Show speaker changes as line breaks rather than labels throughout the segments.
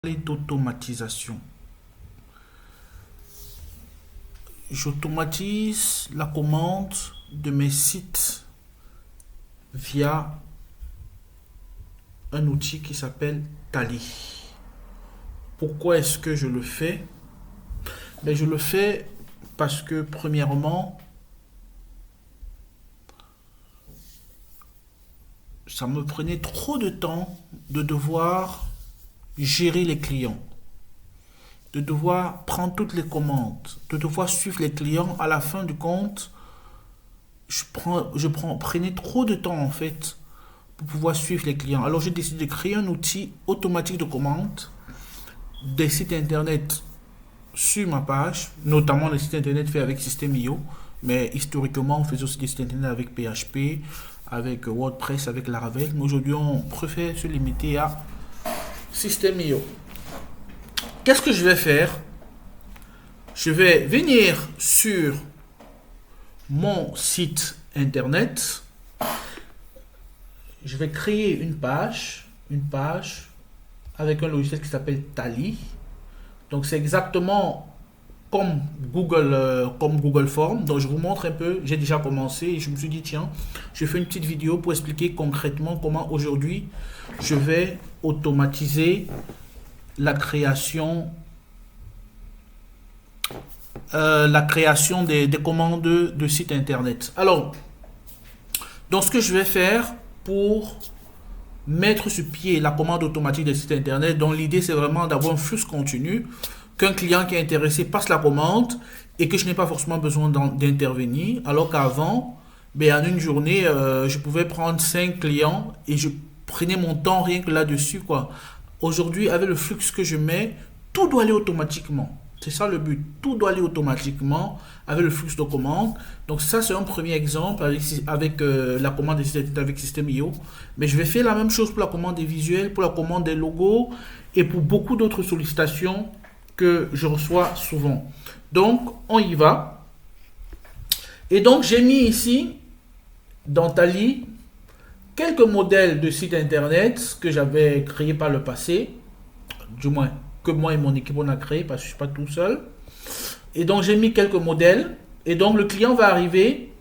D'automatisation. J'automatise la commande de mes sites via un outil qui s'appelle Tally. Pourquoi est-ce que je le fais? Je le fais parce que premièrement, ça me prenait trop de temps de devoir gérer les clients, de devoir prendre toutes les commandes, de devoir suivre les clients. À la fin du compte, prenais trop de temps en fait pour pouvoir suivre les clients. Alors j'ai décidé de créer un outil automatique de commande des sites internet sur ma page, notamment les sites internet faits avec System.io, mais historiquement on faisait aussi des sites internet avec PHP, avec WordPress, avec Laravel, mais aujourd'hui on préfère se limiter à System.io. Qu'est-ce que je vais faire? Je vais venir sur mon site internet. Je vais créer une page avec un logiciel qui s'appelle Tally. Donc c'est exactement comme Google Form. Donc je vous montre un peu. J'ai déjà commencé et je me suis dit tiens, je fais une petite vidéo pour expliquer concrètement comment aujourd'hui je vais automatiser la création des commandes de sites internet. Alors, donc ce que je vais faire pour mettre sur pied la commande automatique des sites internet, dont l'idée c'est vraiment d'avoir un flux continu, qu'un client qui est intéressé passe la commande et que je n'ai pas forcément besoin d'intervenir, alors qu'avant, en une journée, je pouvais prendre 5 clients et je prenais mon temps rien que là-dessus, quoi. Aujourd'hui, avec le flux que je mets, tout doit aller automatiquement. C'est ça le but. Tout doit aller automatiquement avec le flux de commande. Donc ça, c'est un premier exemple avec la commande des sites avec System.io. Mais je vais faire la même chose pour la commande des visuels, pour la commande des logos et pour beaucoup d'autres sollicitations que je reçois souvent. Donc, on y va. Et donc, j'ai mis ici, dans Tally, quelques modèles de sites internet que j'avais créés par le passé, du moins que moi et mon équipe on a créé parce que je ne suis pas tout seul. Et donc j'ai mis quelques modèles et donc le client va arriver,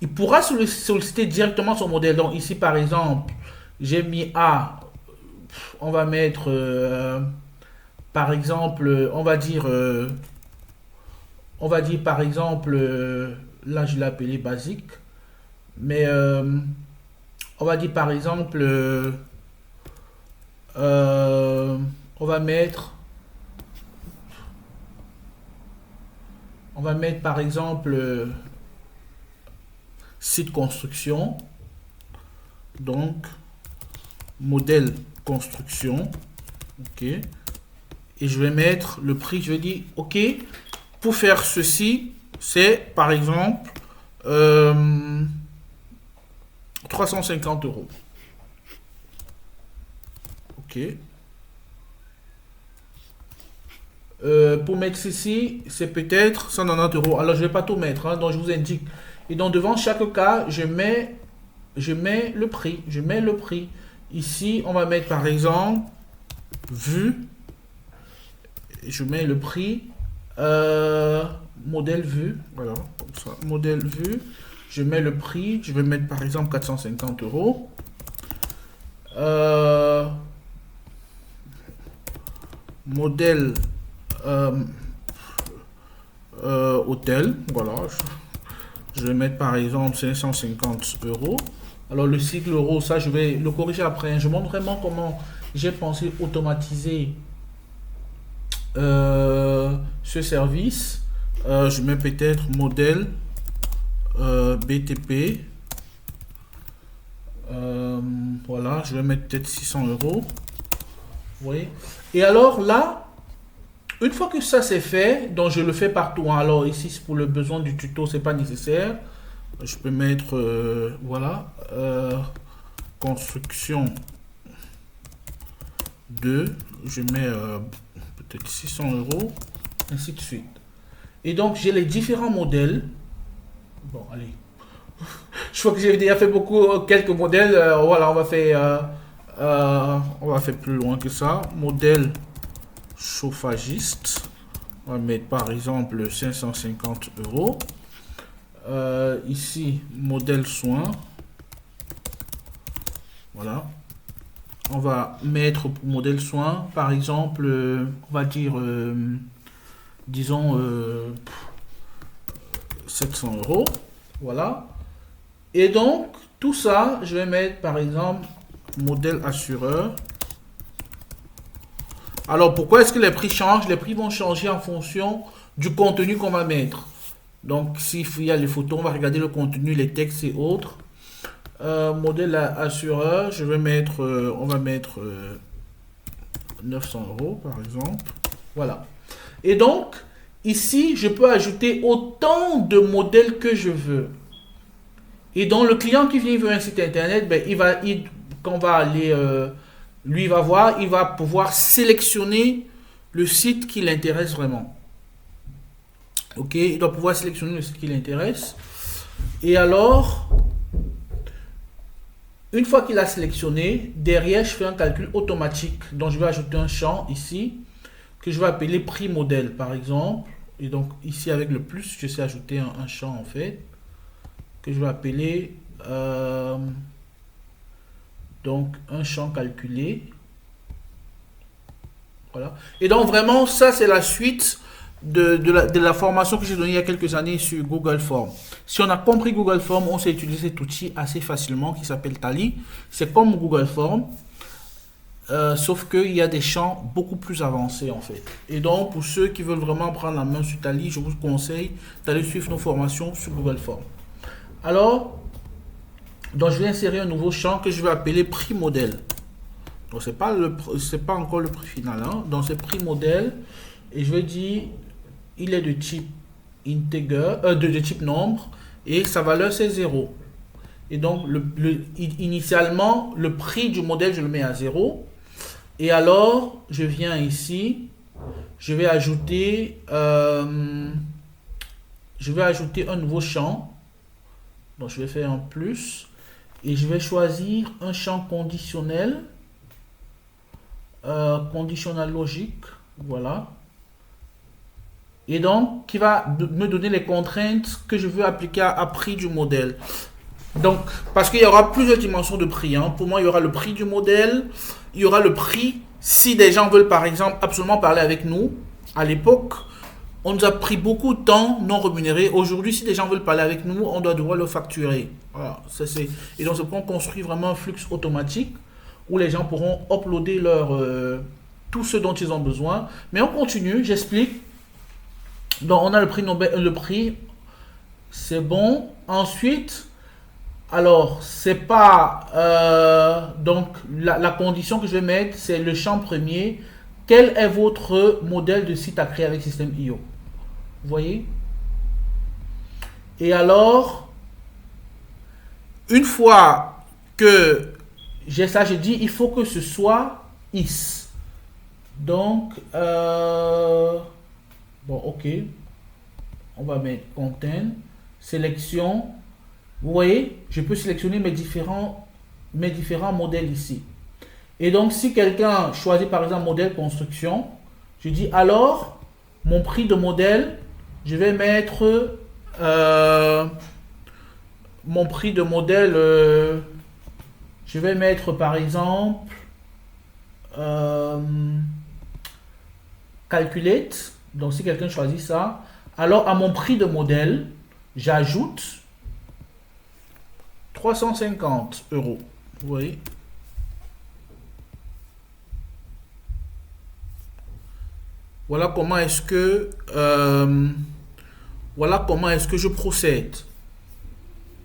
il pourra solliciter directement son modèle. Donc ici par exemple, j'ai mis A, on va mettre par exemple, on va dire par exemple, là je l'ai appelé basique. Mais on va dire par exemple, on va mettre par exemple site construction, donc modèle construction, ok, et je vais mettre le prix. Je vais dire ok, pour faire ceci, c'est par exemple 350 €. Ok. Pour mettre ceci, c'est peut-être 190 €. Alors, je ne vais pas tout mettre, hein, donc je vous indique. Et donc, devant chaque cas, je mets le prix. Je mets le prix. Ici, on va mettre par exemple vue. Je mets le prix. Modèle vue. Voilà, comme ça. Modèle vue. Je mets le prix, je vais mettre par exemple 450 €. Modèle hôtel, voilà. Je vais mettre par exemple 550 €. Alors le cycle euro, ça je vais le corriger après. Je montre vraiment comment j'ai pensé automatiser ce service. Je mets peut-être modèle BTP, voilà, je vais mettre peut-être 600 €. Vous voyez? Et alors là, une fois que ça c'est fait, donc je le fais partout, hein. Alors ici pour le besoin du tuto c'est pas nécessaire. Je peux mettre voilà, construction 2, je mets peut-être 600 €, ainsi de suite. Et donc j'ai les différents modèles. Bon, allez. Je crois que j'ai déjà fait quelques modèles. Voilà, on va faire On va faire plus loin que ça. Modèle chauffagiste. On va mettre par exemple 550 euros. Ici, modèle soin. Voilà. On va mettre pour modèle soin, par exemple, on va dire, disons, 700 euros. Voilà. Et donc, tout ça, je vais mettre, par exemple, modèle assureur. Alors, pourquoi est-ce que les prix changent? Les prix vont changer en fonction du contenu qu'on va mettre. Donc, s'il y a les photos, on va regarder le contenu, les textes et autres. Modèle assureur, je vais mettre, on va mettre 900 euros par exemple. Voilà. Et donc, ici, je peux ajouter autant de modèles que je veux. Et donc, le client qui vient vers un site internet, ben, quand on va aller, lui va voir, il va pouvoir sélectionner le site qui l'intéresse vraiment. Ok, il doit pouvoir sélectionner le site qui l'intéresse. Et alors, une fois qu'il a sélectionné, derrière, je fais un calcul automatique. Donc, je vais ajouter un champ ici que je vais appeler prix modèle, par exemple. Et donc, ici, avec le plus, je sais ajouter un champ, en fait, que je vais appeler donc un champ calculé. Voilà. Et donc, vraiment, ça, c'est la suite de la formation que j'ai donnée il y a quelques années sur Google Forms. Si on a compris Google Forms, on sait utiliser cet outil assez facilement qui s'appelle Tally. C'est comme Google Forms, sauf qu'il y a des champs beaucoup plus avancés en fait. Et donc, pour ceux qui veulent vraiment prendre la main sur Tally, je vous conseille d'aller suivre nos formations sur Google Forms. Alors, donc je vais insérer un nouveau champ que je vais appeler prix modèle. Donc, c'est pas encore le prix final. Hein. Donc, c'est prix modèle. Et je vais dire il est de type integer, de type nombre et sa valeur c'est 0. Et donc initialement le prix du modèle je le mets à 0 et alors je viens ici, je vais ajouter un nouveau champ. Donc je vais faire un plus et je vais choisir un champ conditionnel, conditionnel logique, voilà. Et donc, qui va me donner les contraintes que je veux appliquer à prix du modèle. Donc, parce qu'il y aura plusieurs dimensions de prix. Hein. Pour moi, il y aura le prix du modèle, il y aura le prix si des gens veulent, par exemple, absolument parler avec nous. À l'époque, on nous a pris beaucoup de temps non rémunéré. Aujourd'hui, si des gens veulent parler avec nous, on doit devoir le facturer. Voilà, et donc, c'est pour construire vraiment un flux automatique où les gens pourront uploader tout ce dont ils ont besoin. Mais on continue, j'explique. Donc, on a le prix, c'est bon. Ensuite, alors, c'est pas... donc, la condition que je vais mettre, c'est le champ premier. Quel est votre modèle de site à créer avec System.io? Vous voyez? Et alors, une fois que j'ai ça, j'ai dit, il faut que ce soit is. Donc, bon, ok. On va mettre content, sélection. Vous voyez, je peux sélectionner mes différents modèles ici. Et donc, si quelqu'un choisit par exemple modèle construction, je dis alors, mon prix de modèle, je vais mettre mon prix de modèle, je vais mettre par exemple calculate. Donc, si quelqu'un choisit ça, alors à mon prix de modèle, j'ajoute 350 euros. Vous voyez? Voilà comment est-ce que je procède.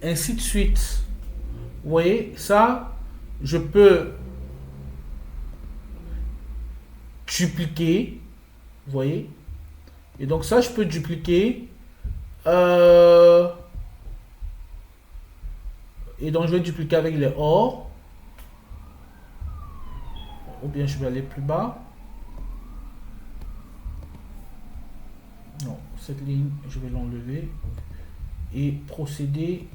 Ainsi de suite. Vous voyez, ça, je peux dupliquer. Vous voyez? Et donc ça, je peux dupliquer. Et donc je vais dupliquer avec les or. Ou bien je vais aller plus bas. Non, cette ligne, je vais l'enlever. Et procéder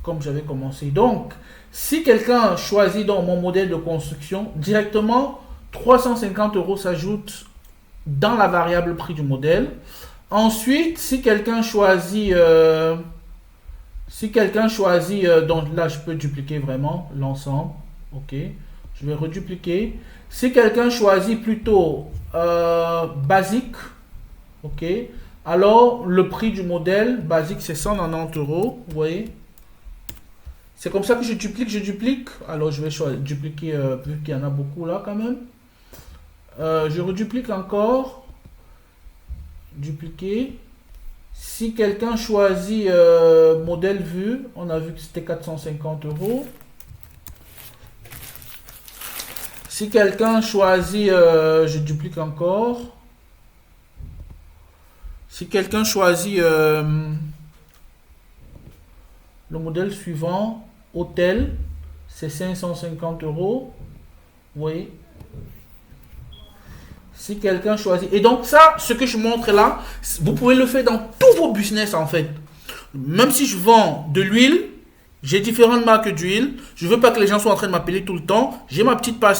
comme j'avais commencé. Donc, si quelqu'un choisit dans mon modèle de construction, directement, 350 € s'ajoutent dans la variable prix du modèle. Ensuite, si quelqu'un choisit, donc là, je peux dupliquer vraiment l'ensemble. Ok, je vais redupliquer. Si quelqu'un choisit plutôt basique, ok, alors le prix du modèle basique, c'est 190 €. Vous voyez? C'est comme ça que je duplique. Alors, je vais dupliquer, vu qu'il y en a beaucoup là quand même. Je reduplique encore. Dupliquer. Si quelqu'un choisit modèle vu, on a vu que c'était 450 €. Si quelqu'un choisit, je duplique encore. Si quelqu'un choisit le modèle suivant, hôtel, c'est 550 €. Vous voyez? Si quelqu'un choisit. Et donc ça, ce que je montre là, vous pouvez le faire dans tous vos business en fait. Même si je vends de l'huile, j'ai différentes marques d'huile. Je veux pas que les gens soient en train de m'appeler tout le temps. J'ai ma petite page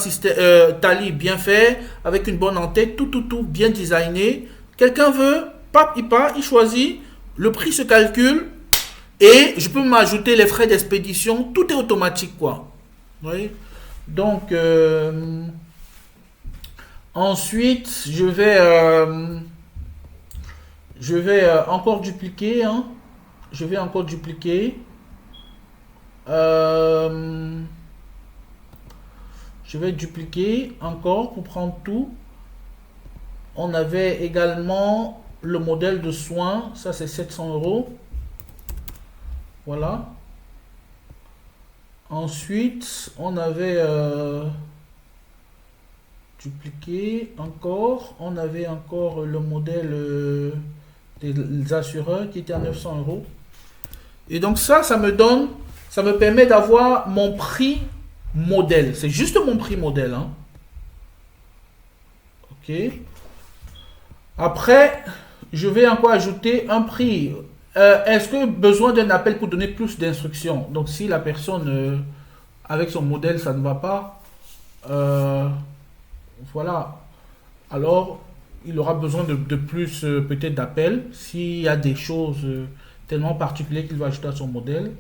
Tally bien fait, avec une bonne en-tête, tout bien designé. Quelqu'un veut, il choisit, le prix se calcule et je peux m'ajouter les frais d'expédition. Tout est automatique quoi. Vous voyez? Donc ensuite, je vais encore dupliquer. Hein. Je vais encore dupliquer. Je vais dupliquer encore pour prendre tout. On avait également le modèle de soins. Ça, c'est 700 €. Voilà. Ensuite, on avait... dupliquer encore. On avait encore le modèle des assureurs qui était à 900 €. Et donc ça me permet d'avoir mon prix modèle. C'est juste mon prix modèle. Hein. Ok. Après, je vais encore ajouter un prix. Est-ce que besoin d'un appel pour donner plus d'instructions? Donc si la personne avec son modèle ça ne va pas, voilà, alors il aura besoin de plus peut-être d'appels s'il y a des choses tellement particulières qu'il va ajouter à son modèle.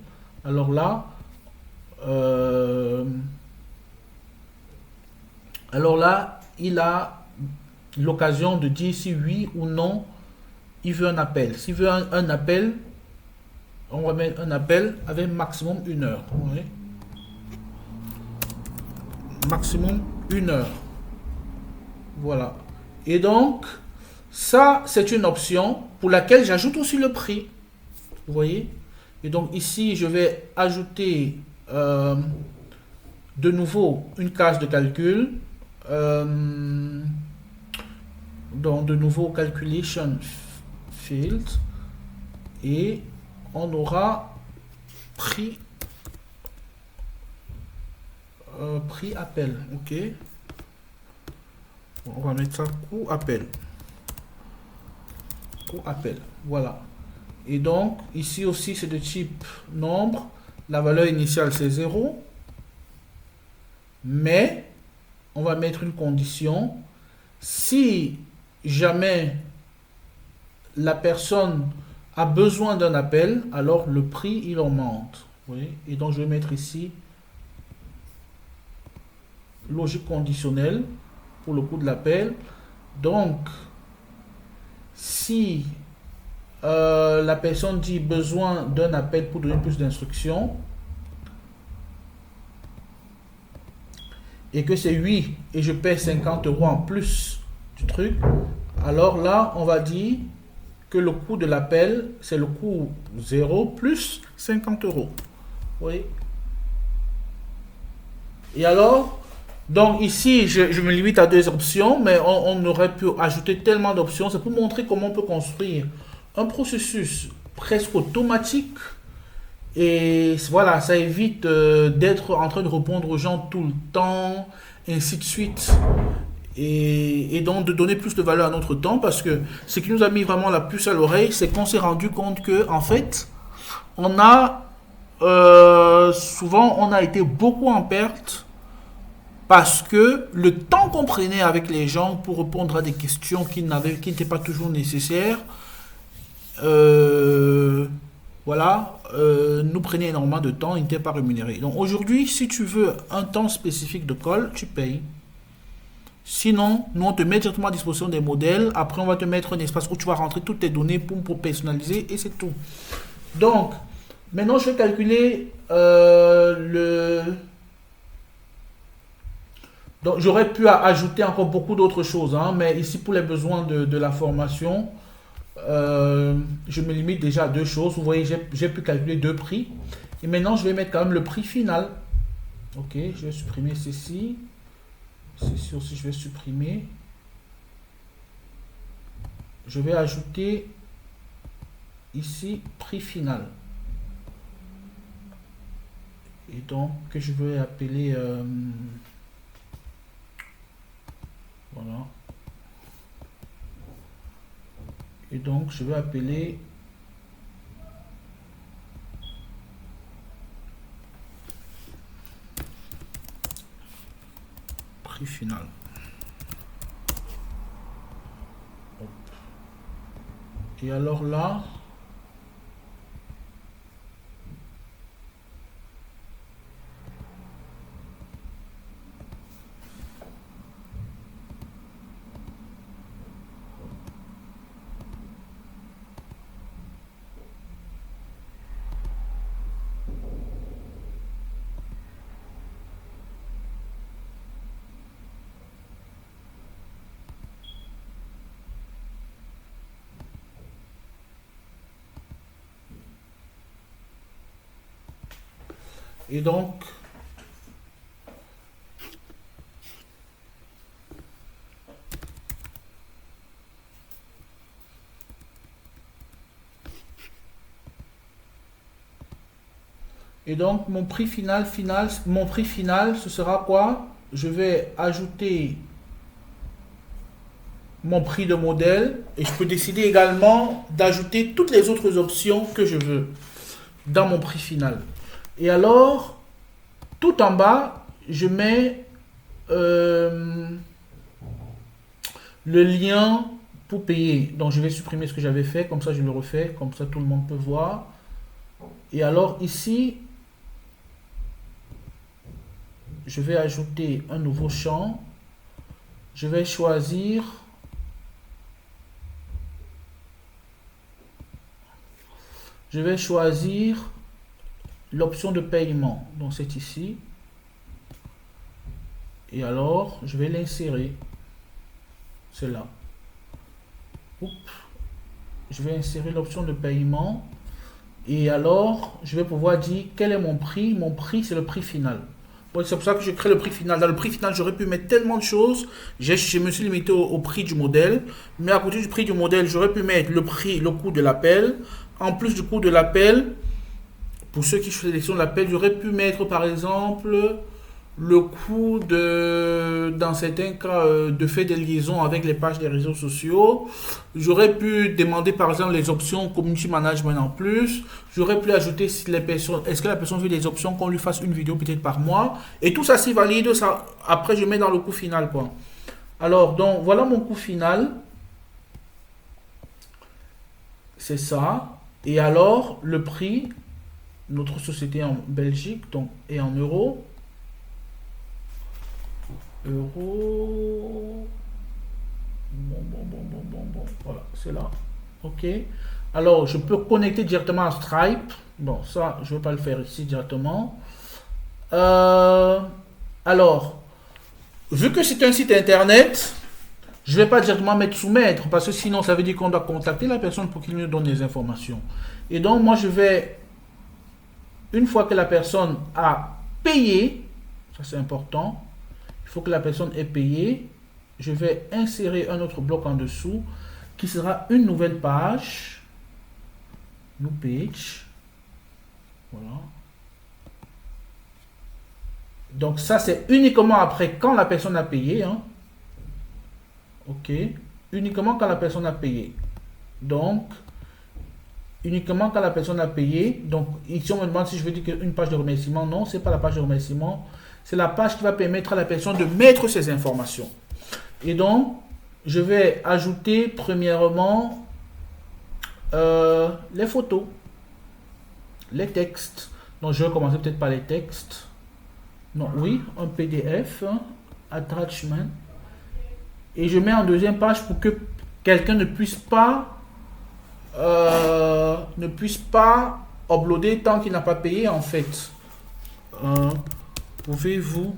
Alors là il a l'occasion de dire si oui ou non il veut un appel. S'il veut un appel, on va mettre un appel avec maximum 1 heure. Oui. Maximum 1 heure. Voilà. Et donc, ça, c'est une option pour laquelle j'ajoute aussi le prix. Vous voyez? Et donc, ici, je vais ajouter de nouveau une case de calcul. Donc, de nouveau, calculation field. Et on aura prix appel. OK. On va mettre ça coût appel. Coût appel. Voilà. Et donc, ici aussi, c'est de type nombre. La valeur initiale, c'est 0. Mais, on va mettre une condition. Si jamais la personne a besoin d'un appel, alors le prix, il augmente. Vous voyez? Et donc, je vais mettre ici logique conditionnelle pour le coût de l'appel. Donc, si la personne dit besoin d'un appel pour donner plus d'instructions et que c'est oui et je paie 50 € en plus du truc, alors là on va dire que le coût de l'appel c'est le coût 0 plus 50 €. Oui. Et alors donc ici je me limite à 2 options, mais on aurait pu ajouter tellement d'options. C'est pour montrer comment on peut construire un processus presque automatique. Et voilà, ça évite d'être en train de répondre aux gens tout le temps, ainsi de suite. Et donc de donner plus de valeur à notre temps, parce que ce qui nous a mis vraiment la puce à l'oreille, c'est qu'on s'est rendu compte que en fait, on a souvent on a été beaucoup en perte parce que le temps qu'on prenait avec les gens pour répondre à des questions qui n'étaient pas toujours nécessaires, euh, voilà, nous prenait énormément de temps, il n'était pas rémunéré. Donc aujourd'hui, si tu veux un temps spécifique de call, tu payes. Sinon, nous, on te met directement à disposition des modèles. Après, on va te mettre un espace où tu vas rentrer toutes tes données pour personnaliser et c'est tout. Donc, maintenant, je vais calculer Donc, j'aurais pu ajouter encore beaucoup d'autres choses, hein, mais ici, pour les besoins de la formation, je me limite déjà à deux choses. Vous voyez, j'ai pu calculer deux prix. Et maintenant, je vais mettre quand même le prix final. Ok, je vais supprimer ceci. Ceci aussi, je vais supprimer. Je vais ajouter ici prix final. Et donc, que je vais appeler... voilà. Et donc, je vais appeler prix final. Hop. Et alors là, et donc, mon prix final, mon prix final, ce sera quoi? Je vais ajouter mon prix de modèle et je peux décider également d'ajouter toutes les autres options que je veux dans mon prix final. Et alors, tout en bas, je mets le lien pour payer. Donc, je vais supprimer ce que j'avais fait, comme ça je le refais, comme ça tout le monde peut voir. Et alors ici, je vais ajouter un nouveau champ. Je vais choisir l'option de paiement. Donc c'est ici. Et alors, je vais l'insérer. C'est là. Oups. Je vais insérer l'option de paiement. Et alors, je vais pouvoir dire quel est mon prix. Mon prix, c'est le prix final. Bon, c'est pour ça que je crée le prix final. Dans le prix final, j'aurais pu mettre tellement de choses. Je me suis limité au prix du modèle. Mais à côté du prix du modèle, j'aurais pu mettre le prix, le coût de l'appel. En plus du coût de l'appel, pour ceux qui sélectionnent l'appel, j'aurais pu mettre par exemple le coût dans certains cas, de fait des liaisons avec les pages des réseaux sociaux. J'aurais pu demander par exemple les options community management en plus. J'aurais pu ajouter si les personnes, est-ce que la personne veut des options qu'on lui fasse une vidéo peut-être par mois. Et tout ça c'est valide. Ça, après je mets dans le coût final quoi. Alors donc voilà mon coût final. C'est ça. Et alors le prix, notre société en Belgique donc est en euros. Bon. Voilà, c'est là. Ok. Alors, je peux connecter directement à Stripe. Bon, ça, je ne vais pas le faire ici directement. Alors, vu que c'est un site internet, je ne vais pas directement mettre soumettre parce que sinon, ça veut dire qu'on doit contacter la personne pour qu'il nous donne des informations. Et donc, moi, je vais, une fois que la personne a payé, ça c'est important, il faut que la personne ait payé. Je vais insérer un autre bloc en dessous qui sera une nouvelle page. New page. Voilà. Donc ça c'est uniquement après quand la personne a payé. Hein. Ok. Uniquement quand la personne a payé. Donc uniquement quand la personne a payé. Donc ici on me demande si je veux dire qu'une page de remerciement. Non, c'est pas la page de remerciement. C'est la page qui va permettre à la personne de mettre ses informations. Et donc, je vais ajouter premièrement les photos, les textes. Donc je vais commencer peut-être par les textes. Non, oui, un PDF, attachment. Et je mets en deuxième page pour que quelqu'un ne puisse pas uploader tant qu'il n'a pas payé en fait. Pouvez-vous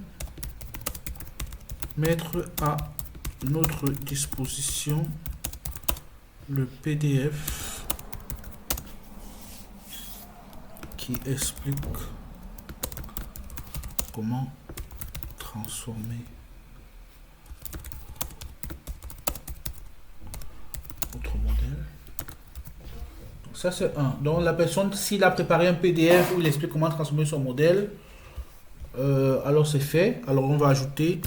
mettre à notre disposition le PDF qui explique comment transformer votre modèle. Donc ça c'est un. Donc la personne, s'il a préparé un PDF où il explique comment transformer son modèle, alors c'est fait. Alors on va ajouter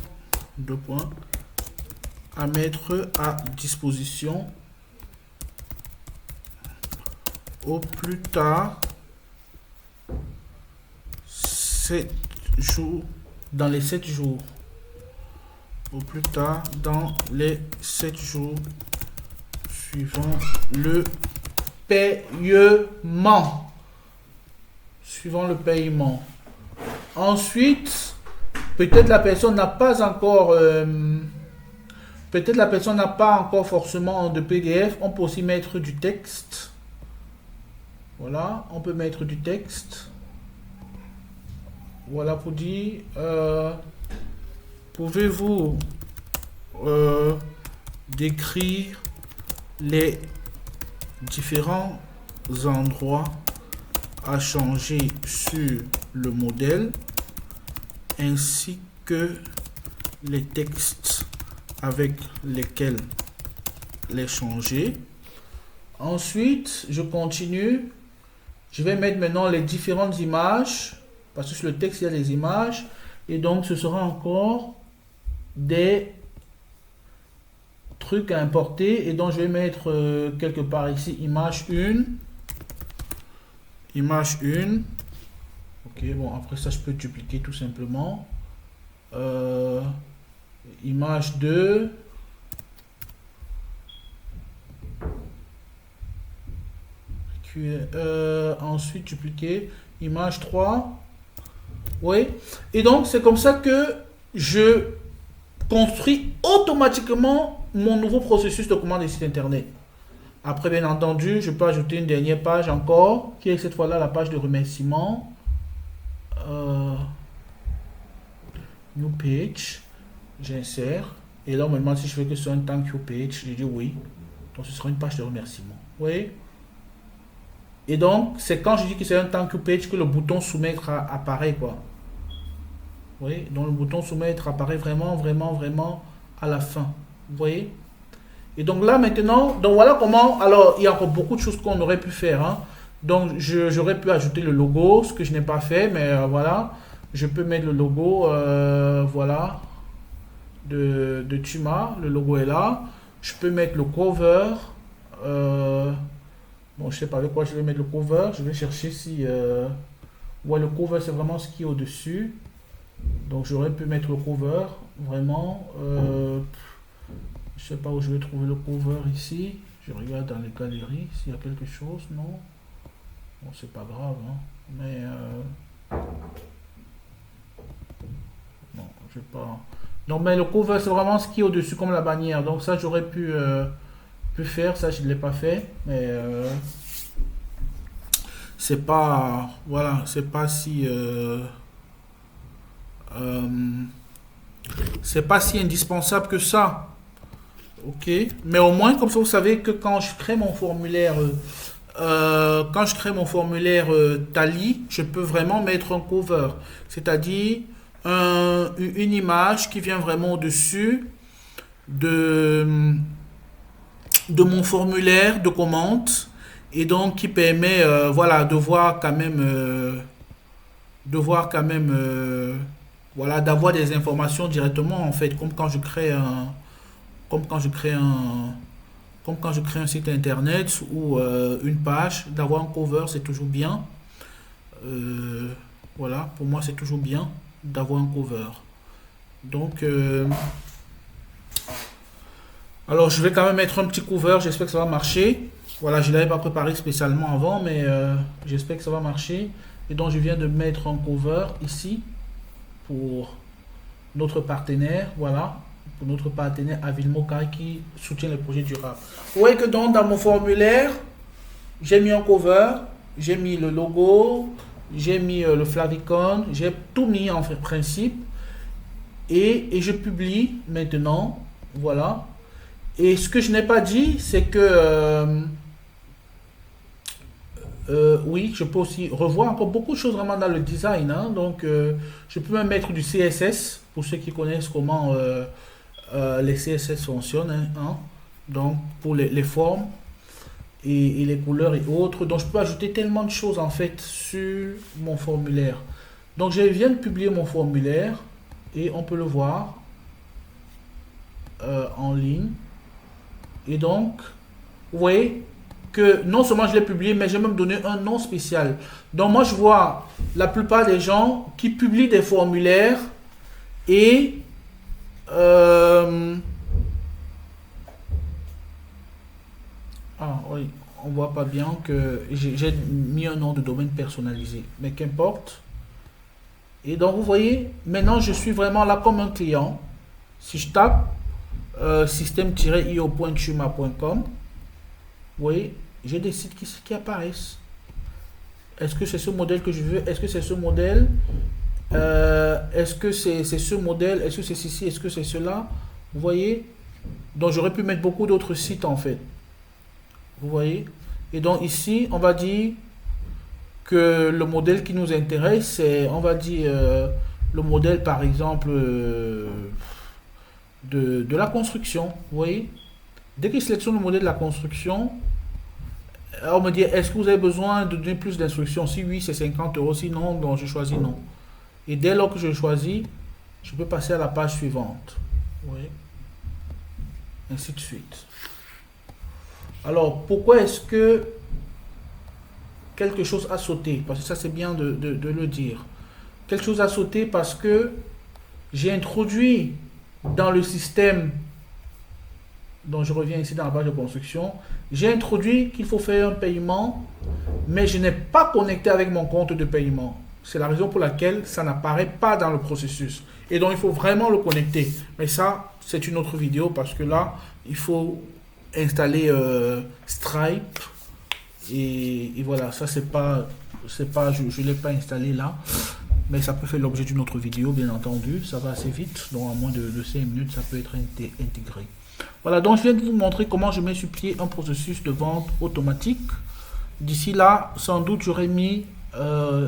deux points à mettre à disposition au plus tard 7 jours, dans les 7 jours, au plus tard dans les 7 jours suivant le paiement. Ensuite, peut-être la personne n'a pas encore forcément de PDF. On peut aussi mettre du texte. Voilà, on peut mettre du texte. Voilà pour dire, pouvez-vous décrire les différents endroits à changer sur le modèle ainsi que les textes avec lesquels les changer. Ensuite, je continue. Je vais mettre maintenant les différentes images parce que sur le texte, il y a des images et donc ce sera encore des trucs à importer et donc je vais mettre quelque part ici image 1. Ok, bon, après ça, je peux dupliquer tout simplement. Image 2. Ensuite, dupliquer. Image 3. Oui. Et donc, c'est comme ça que je construis automatiquement mon nouveau processus de commande des sites internet. Après, bien entendu, je peux ajouter une dernière page encore, qui est cette fois-là la page de remerciement. New page. J'insère. Et là, on me demande si je veux que ce soit un thank you page. Je dis oui. Donc, ce sera une page de remerciement. Oui. Et donc, c'est quand je dis que c'est un thank you page que le bouton soumettre apparaît, quoi. Oui. Donc, le bouton soumettre apparaît vraiment, vraiment, vraiment à la fin. Vous voyez? Et donc là maintenant, donc voilà comment, alors il y a encore beaucoup de choses qu'on aurait pu faire. Hein. Donc j'aurais pu ajouter le logo, ce que je n'ai pas fait, mais voilà. Je peux mettre le logo, voilà, de Tuma, le logo est là. Je peux mettre le cover. Bon, je sais pas avec quoi je vais mettre le cover. Je vais chercher si, ouais, le cover c'est vraiment ce qui est au-dessus. Donc j'aurais pu mettre le cover, vraiment. Je sais pas où je vais trouver le cover ici. Je regarde dans les galeries s'il y a quelque chose. Non. Bon, c'est pas grave. Hein. Mais non, je vais pas. Non, mais le cover c'est vraiment ce qui est au-dessus comme la bannière. Donc ça j'aurais pu faire. Ça je ne l'ai pas fait. Mais c'est pas. Voilà, c'est pas si. C'est pas si indispensable que ça. Ok, mais au moins comme ça vous savez que quand je crée mon formulaire Tally, je peux vraiment mettre un cover, c'est-à-dire une image qui vient vraiment au-dessus de mon formulaire de commande et donc qui permet voilà de voir quand même voilà d'avoir des informations directement en fait comme quand je crée un comme quand je crée un site internet ou une page, d'avoir un cover, c'est toujours bien. Voilà, pour moi, c'est toujours bien d'avoir un cover. Donc, alors je vais quand même mettre un petit cover, j'espère que ça va marcher. Voilà, je ne l'avais pas préparé spécialement avant, mais j'espère que ça va marcher. Et donc, je viens de mettre un cover ici pour notre partenaire, voilà, pour notre partenaire Avilmoka qui soutient les projets durables. Vous voyez que donc dans mon formulaire, j'ai mis un cover, j'ai mis le logo, j'ai mis le favicon, j'ai tout mis en principe et je publie maintenant, voilà. Et ce que je n'ai pas dit, c'est que oui, je peux aussi revoir encore beaucoup de choses vraiment dans le design, hein. Donc, je peux même mettre du CSS pour ceux qui connaissent comment les CSS fonctionnent, hein. Donc, pour les formes et les couleurs et autres. Donc, je peux ajouter tellement de choses en fait sur mon formulaire. Donc, je viens de publier mon formulaire et on peut le voir en ligne. Et donc, vous voyez que non seulement je l'ai publié, mais j'ai même donné un nom spécial. Donc moi, je vois la plupart des gens qui publient des formulaires et oui, on voit pas bien que j'ai mis un nom de domaine personnalisé, mais qu'importe. Et donc, vous voyez, maintenant, je suis vraiment là comme un client. Si je tape système-io.chuma.com, vous voyez, j'ai des sites qui apparaissent. Est-ce que c'est ce modèle que je veux? Est-ce que c'est ce modèle? Est-ce que c'est ce modèle? Est-ce que c'est ceci? Est-ce que c'est cela? Vous voyez? Donc, j'aurais pu mettre beaucoup d'autres sites, en fait. Vous voyez? Et donc, ici, on va dire que le modèle qui nous intéresse, c'est, on va dire, le modèle, par exemple, de la construction. Vous voyez? Dès que je sélectionne le modèle de la construction, on me dit, est-ce que vous avez besoin de donner plus d'instructions? Si oui, c'est 50 €. Sinon, donc je choisis non. Et dès lors que je choisis, je peux passer à la page suivante. Vous voyez? Ainsi de suite. Alors, pourquoi est-ce que quelque chose a sauté? Parce que ça, c'est bien de le dire. Quelque chose a sauté parce que j'ai introduit dans le système, donc je reviens ici dans la page de construction, j'ai introduit qu'il faut faire un paiement, mais je n'ai pas connecté avec mon compte de paiement. C'est la raison pour laquelle ça n'apparaît pas dans le processus. Et donc, il faut vraiment le connecter. Mais ça, c'est une autre vidéo parce que là, il faut installer Stripe. Et voilà, ça, je ne l'ai pas installé là. Mais ça peut faire l'objet d'une autre vidéo, bien entendu. Ça va assez vite. Donc, en moins de 5 minutes, ça peut être intégré. Voilà, donc je viens de vous montrer comment je mets sur pied un processus de vente automatique. D'ici là, sans doute, j'aurais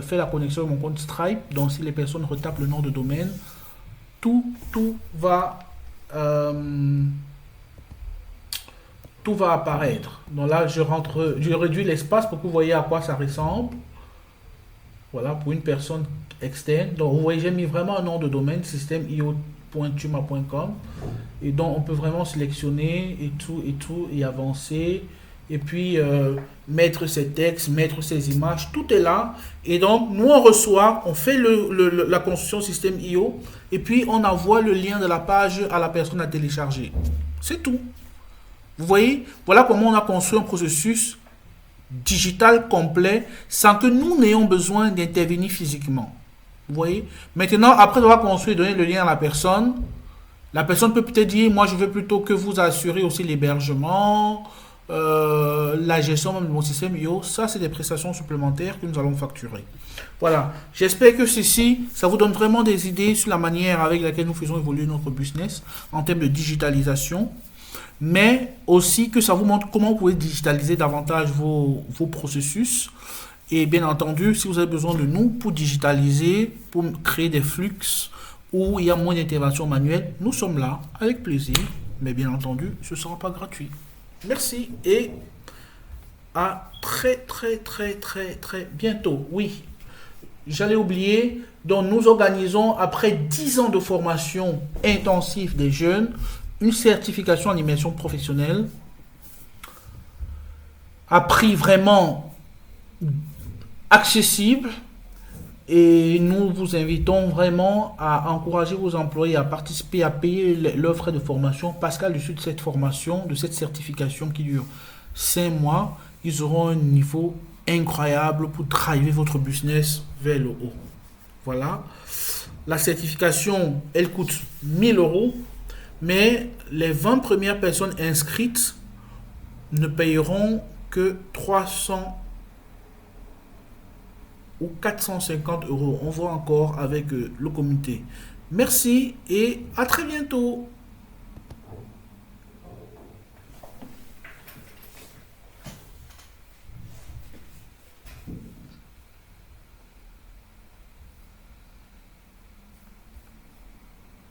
fait la connexion avec mon compte Stripe. Donc, si les personnes retapent le nom de domaine, tout va apparaître. Donc là, je réduis l'espace pour que vous voyez à quoi ça ressemble. Voilà, pour une personne externe. Donc, vous voyez, j'ai mis vraiment un nom de domaine, système-io.chuma.com. Et donc, on peut vraiment sélectionner et avancer. Et puis, mettre ses textes, mettre ses images, tout est là. Et donc, nous, on reçoit, on fait la construction système IO. Et puis, on envoie le lien de la page à la personne à télécharger. C'est tout. Vous voyez, voilà comment on a construit un processus digital complet sans que nous n'ayons besoin d'intervenir physiquement. Vous voyez, maintenant, après avoir construit et donné le lien à la personne peut peut-être dire, moi je veux plutôt que vous assurez aussi l'hébergement, la gestion même de mon système IO. Ça, c'est des prestations supplémentaires que nous allons facturer. Voilà, j'espère que ceci, ça vous donne vraiment des idées sur la manière avec laquelle nous faisons évoluer notre business en termes de digitalisation, mais aussi que ça vous montre comment vous pouvez digitaliser davantage vos processus. Et bien entendu, si vous avez besoin de nous pour digitaliser, pour créer des flux où il y a moins d'intervention manuelle, nous sommes là avec plaisir. Mais bien entendu, ce ne sera pas gratuit. Merci et à très bientôt. Oui, j'allais oublier. Donc nous organisons, après 10 ans de formation intensive des jeunes, une certification en immersion professionnelle à prix vraiment accessible. Et nous vous invitons vraiment à encourager vos employés à participer, à payer leurs frais de formation, parce qu'à l'issue de cette formation, de cette certification qui dure 5 mois, ils auront un niveau incroyable pour driver votre business vers le haut. Voilà. La certification, elle coûte 1 000 euros, mais les 20 premières personnes inscrites ne payeront que 300 ou 450 euros. On voit encore avec le comité. Merci et à très bientôt.